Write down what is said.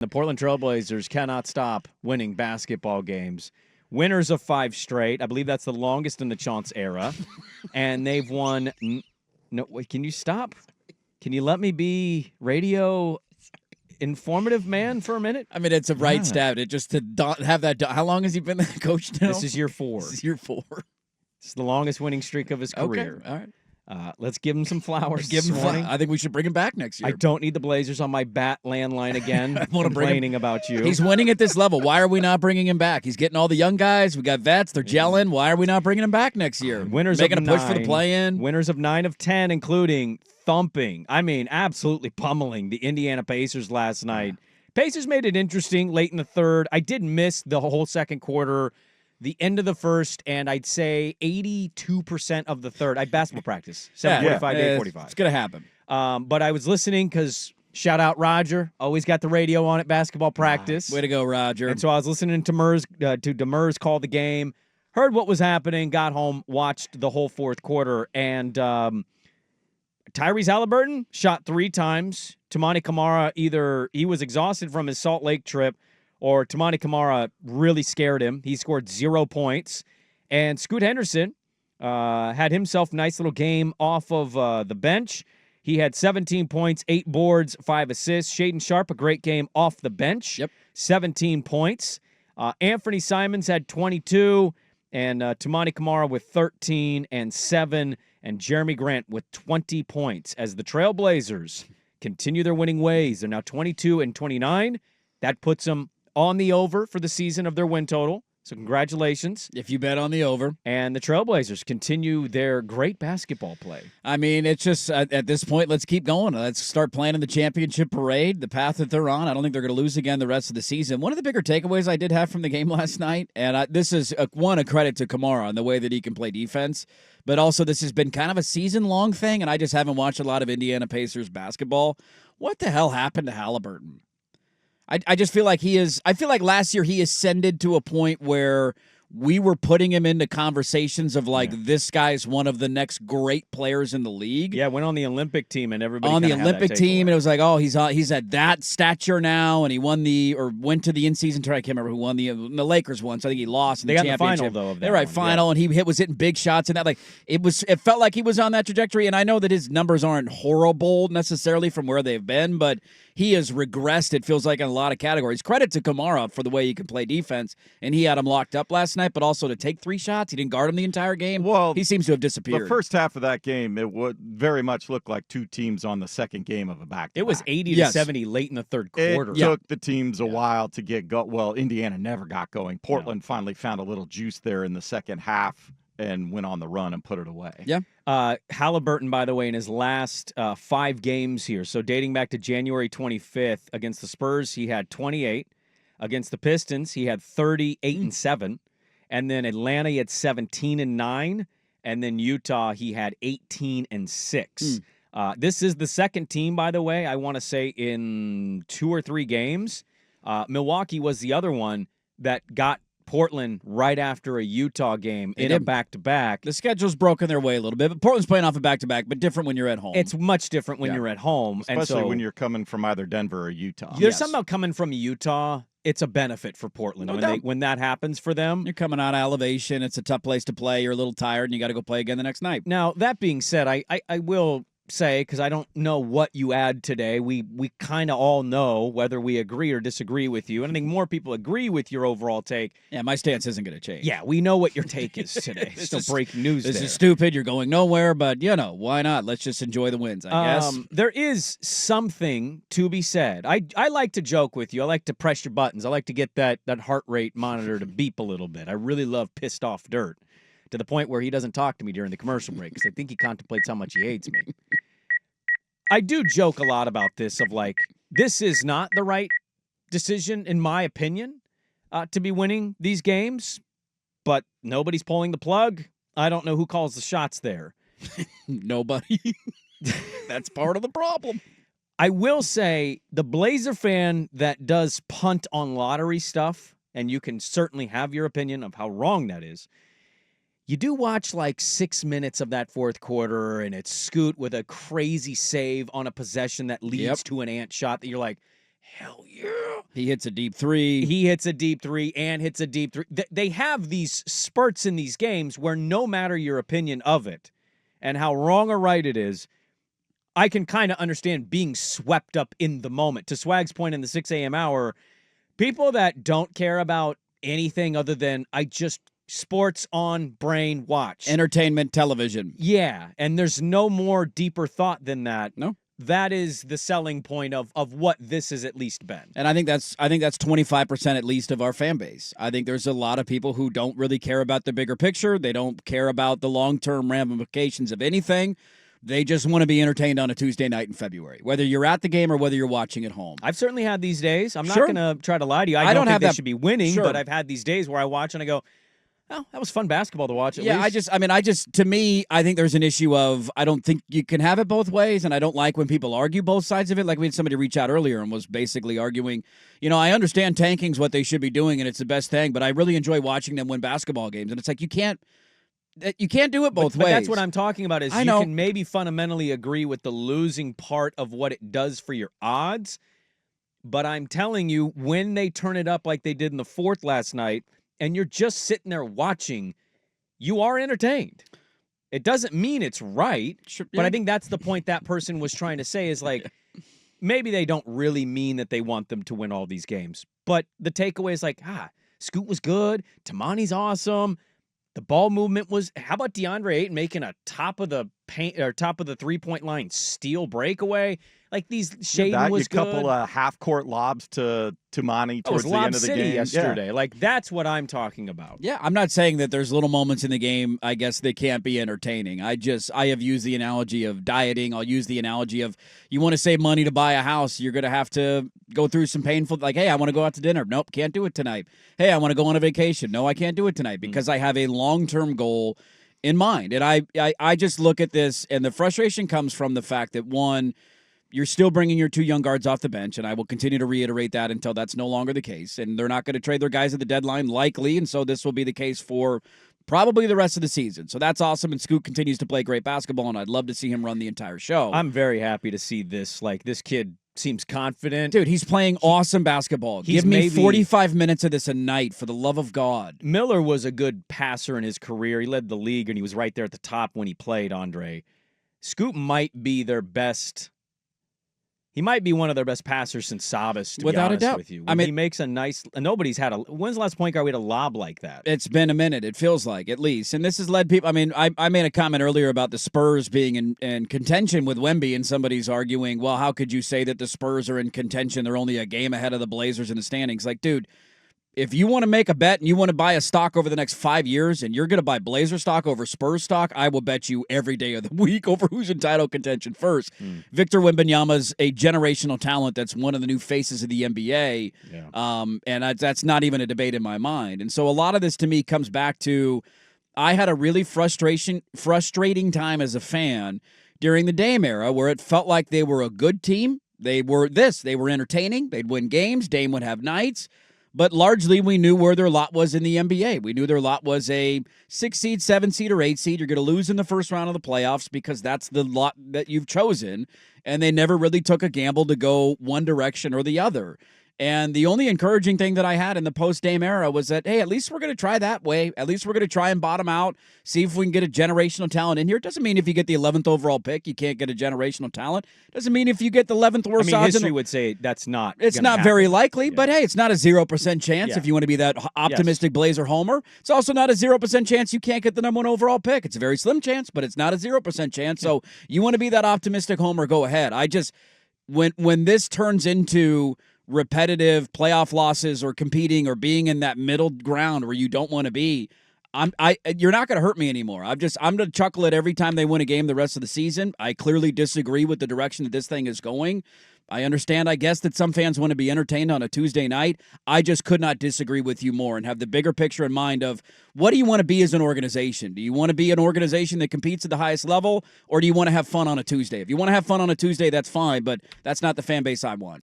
The Portland Trailblazers cannot stop winning basketball games. Winners of 5 straight. I believe that's the longest in the Chauncey era. And they've won. No, wait, can you stop? Can you let me be radio informative man for a minute? I mean, it's a right stab. It just to have that. How long has he been the coach now? This is year 4. This is year 4. It's the longest winning streak of his career. Okay, all right. Let's give him some flowers. I think we should bring him back next year. I don't need the Blazers on my bat landline again. Complaining about you. He's winning at this level. Why are we not bringing him back? He's getting all the young guys. We got vets. They're gelling. Why are we not bringing him back next year? Making a push for the play-in. Winners of 9 of 10, including thumping. I mean, absolutely pummeling the Indiana Pacers last night. Pacers made it interesting late in the third. I did miss the whole second quarter. The end of the first, and I'd say 82% of the third. I had basketball practice, 7:45 to 8:45. It's going to happen. But I was listening because, shout out Roger, always got the radio on at basketball practice. Way to go, Roger. And so I was listening to Demers call the game, heard what was happening, got home, watched the whole fourth quarter, and Tyrese Halliburton shot 3 times. Toumani Camara, either he was exhausted from his Salt Lake trip, or Toumani Camara really scared him. He scored 0 points. And Scoot Henderson had himself a nice little game off of the bench. He had 17 points, 8 boards, 5 assists. Shaedon Sharpe, a great game off the bench. 17 points. Anthony Simons had 22, and Toumani Camara with 13 and 7, and Jeremy Grant with 20 points as the Trailblazers continue their winning ways. They're now 22 and 29. That puts them on the over for the season of their win total. So congratulations. If you bet on the over. And the Trailblazers continue their great basketball play. I mean, it's just, at this point, let's keep going. Let's start planning the championship parade, the path that they're on. I don't think they're going to lose again the rest of the season. One of the bigger takeaways I did have from the game last night, and this is, a credit to Camara on the way that he can play defense, but also this has been kind of a season-long thing, and I just haven't watched a lot of Indiana Pacers basketball. What the hell happened to Halliburton? I just feel like I feel like last year he ascended to a point where we were putting him into conversations of this guy's one of the next great players in the league. Yeah, went on the Olympic team and everybody on the Olympic team, away. And it was like, oh, he's at that stature now, and he went to the in-season tournament. I can't remember who won the Lakers won, so I think he lost in the championship. They got the final though. Of that They're right, final, and he was hitting big shots, and that it felt like he was on that trajectory. And I know that his numbers aren't horrible necessarily from where they've been, but he has regressed, it feels like, in a lot of categories. Credit to Camara for the way he can play defense, and he had him locked up last night, but also to take 3 shots. He didn't guard him the entire game. Well, he seems to have disappeared. The first half of that game, it would very much look like 2 teams on the second game of a back-to-back. It was 80 to 70 late in the third quarter. It took the teams a while to get Well, Indiana never got going. Portland finally found a little juice there in the second half and went on the run and put it away. Yeah. Halliburton, by the way, in his last 5 games here, so dating back to January 25th, against the Spurs, he had 28. Against the Pistons, he had 38 and 7. And then Atlanta, he had 17 and 9. And then Utah, he had 18 and 6. This is the second team, by the way, I want to say in 2 or 3 games. Milwaukee was the other one that got Portland right after a Utah game in a back-to-back. The schedule's broken their way a little bit, but Portland's playing off a back-to-back, but different when you're at home. It's much different when you're at home. Especially when you're coming from either Denver or Utah. There's something about coming from Utah. It's a benefit for Portland when that happens for them. You're coming out of elevation. It's a tough place to play. You're a little tired, and you got to go play again the next night. Now, that being said, I will say, because I don't know what you add today, we kind of all know whether we agree or disagree with you, and I think more people agree with your overall take. Yeah, my stance isn't going to change. Yeah, we know what your take is today. Still breaking news This is stupid. You're going nowhere, but, why not? Let's just enjoy the wins, I guess. There is something to be said. I like to joke with you. I like to press your buttons. I like to get that heart rate monitor to beep a little bit. I really love pissed off dirt, to the point where he doesn't talk to me during the commercial break because I think he contemplates how much he hates me. I do joke a lot about this of this is not the right decision, in my opinion, to be winning these games, but nobody's pulling the plug. I don't know who calls the shots there. Nobody. That's part of the problem. I will say the Blazer fan that does punt on lottery stuff, and you can certainly have your opinion of how wrong that is, you do watch 6 minutes of that fourth quarter, and it's Scoot with a crazy save on a possession that leads to an ant shot that you're like, hell yeah. He hits a deep three. He hits a deep three and hits a deep three. They have these spurts in these games where no matter your opinion of it and how wrong or right it is, I can kind of understand being swept up in the moment. To Swag's point in the 6 a.m. hour, people that don't care about anything other than sports on, brain, watch. Entertainment television. Yeah, and there's no more deeper thought than that. No. That is the selling point of what this has at least been. And I think that's 25% at least of our fan base. I think there's a lot of people who don't really care about the bigger picture. They don't care about the long-term ramifications of anything. They just want to be entertained on a Tuesday night in February, whether you're at the game or whether you're watching at home. I've certainly had these days. I'm not Sure. going to try to lie to you. I don't think they should be winning, but I've had these days where I watch and I go, oh, that was fun basketball to watch at least. To me, I think there's an issue of I don't think you can have it both ways, and I don't like when people argue both sides of it. Like we had somebody reach out earlier and was basically arguing, I understand tanking's what they should be doing and it's the best thing, but I really enjoy watching them win basketball games. And it's like you can't do it both ways. But that's what I'm talking about is you can maybe fundamentally agree with the losing part of what it does for your odds, but I'm telling you, when they turn it up like they did in the fourth last night, and you're just sitting there watching, you are entertained. It doesn't mean it's right, but I think that's the point that person was trying to say is like, maybe they don't really mean that they want them to win all these games. But the takeaway is like, Scoot was good. Tamani's awesome. The ball movement was, how about DeAndre Ayton making a top of the paint or top of the 3-point line steal breakaway? Like these Shaden was good. A couple of half-court lobs to Tamani towards the end of the game yesterday. Yeah. Like that's what I'm talking about. Yeah, I'm not saying that there's little moments in the game, I guess, they can't be entertaining. I have used the analogy of dieting. I'll use the analogy of you want to save money to buy a house, you're going to have to go through some painful, like, hey, I want to go out to dinner. Nope, can't do it tonight. Hey, I want to go on a vacation. No, I can't do it tonight because I have a long-term goal in mind. And I just look at this, and the frustration comes from the fact that, one, you're still bringing your two young guards off the bench, and I will continue to reiterate that until that's no longer the case. And they're not going to trade their guys at the deadline, likely, and so this will be the case for probably the rest of the season. So that's awesome, and Scoot continues to play great basketball, and I'd love to see him run the entire show. I'm very happy to see this. Like, this kid seems confident. Dude, he's playing awesome basketball. Give me 45 minutes of this a night, for the love of God. Miller was a good passer in his career. He led the league, and he was right there at the top when he played, Andre. Scoot might be their best... He might be one of their best passers since Savas, to Without be honest a doubt. with you. I mean, he makes a nice... Nobody's had a... When's the last point guard we had a lob like that? It's been a minute, it feels like, at least. And this has led people... I mean, I made a comment earlier about the Spurs being in contention with Wemby, and somebody's arguing, well, how could you say that the Spurs are in contention? They're only a game ahead of the Blazers in the standings. Like, dude... If you want to make a bet and you want to buy a stock over the next 5 years and you're going to buy Blazer stock over Spurs stock, I will bet you every day of the week over who's in title contention first. Victor Wembanyama's a generational talent that's one of the new faces of the NBA, and that's not even a debate in my mind. And so a lot of this to me comes back to I had a really frustrating time as a fan during the Dame era where it felt like they were a good team. They were entertaining. They'd win games. Dame would have nights. But largely, we knew where their lot was in the NBA. We knew their lot was a 6 seed, 7 seed, or 8 seed. You're going to lose in the first round of the playoffs because that's the lot that you've chosen. And they never really took a gamble to go one direction or the other. And the only encouraging thing that I had in the post-Dame era was that, hey, at least we're going to try that way. At least we're going to try and bottom out, see if we can get a generational talent in here. It doesn't mean if you get the 11th overall pick, you can't get a generational talent. It doesn't mean if you get the 11th worst odds. History would say that's not. It's not very likely, but hey, it's not a 0% chance if you want to be that optimistic Blazer homer. It's also not a 0% chance you can't get the number 1 overall pick. It's a very slim chance, but it's not a 0% chance. So you want to be that optimistic homer, go ahead. I just, when this turns into repetitive playoff losses or competing or being in that middle ground where you don't want to be, you're not going to hurt me anymore. I'm going to chuckle at every time they win a game the rest of the season. I clearly disagree with the direction that this thing is going. I understand, I guess, that some fans want to be entertained on a Tuesday night. I just could not disagree with you more and have the bigger picture in mind of what do you want to be as an organization? Do you want to be an organization that competes at the highest level, or do you want to have fun on a Tuesday? If you want to have fun on a Tuesday, that's fine, but that's not the fan base I want.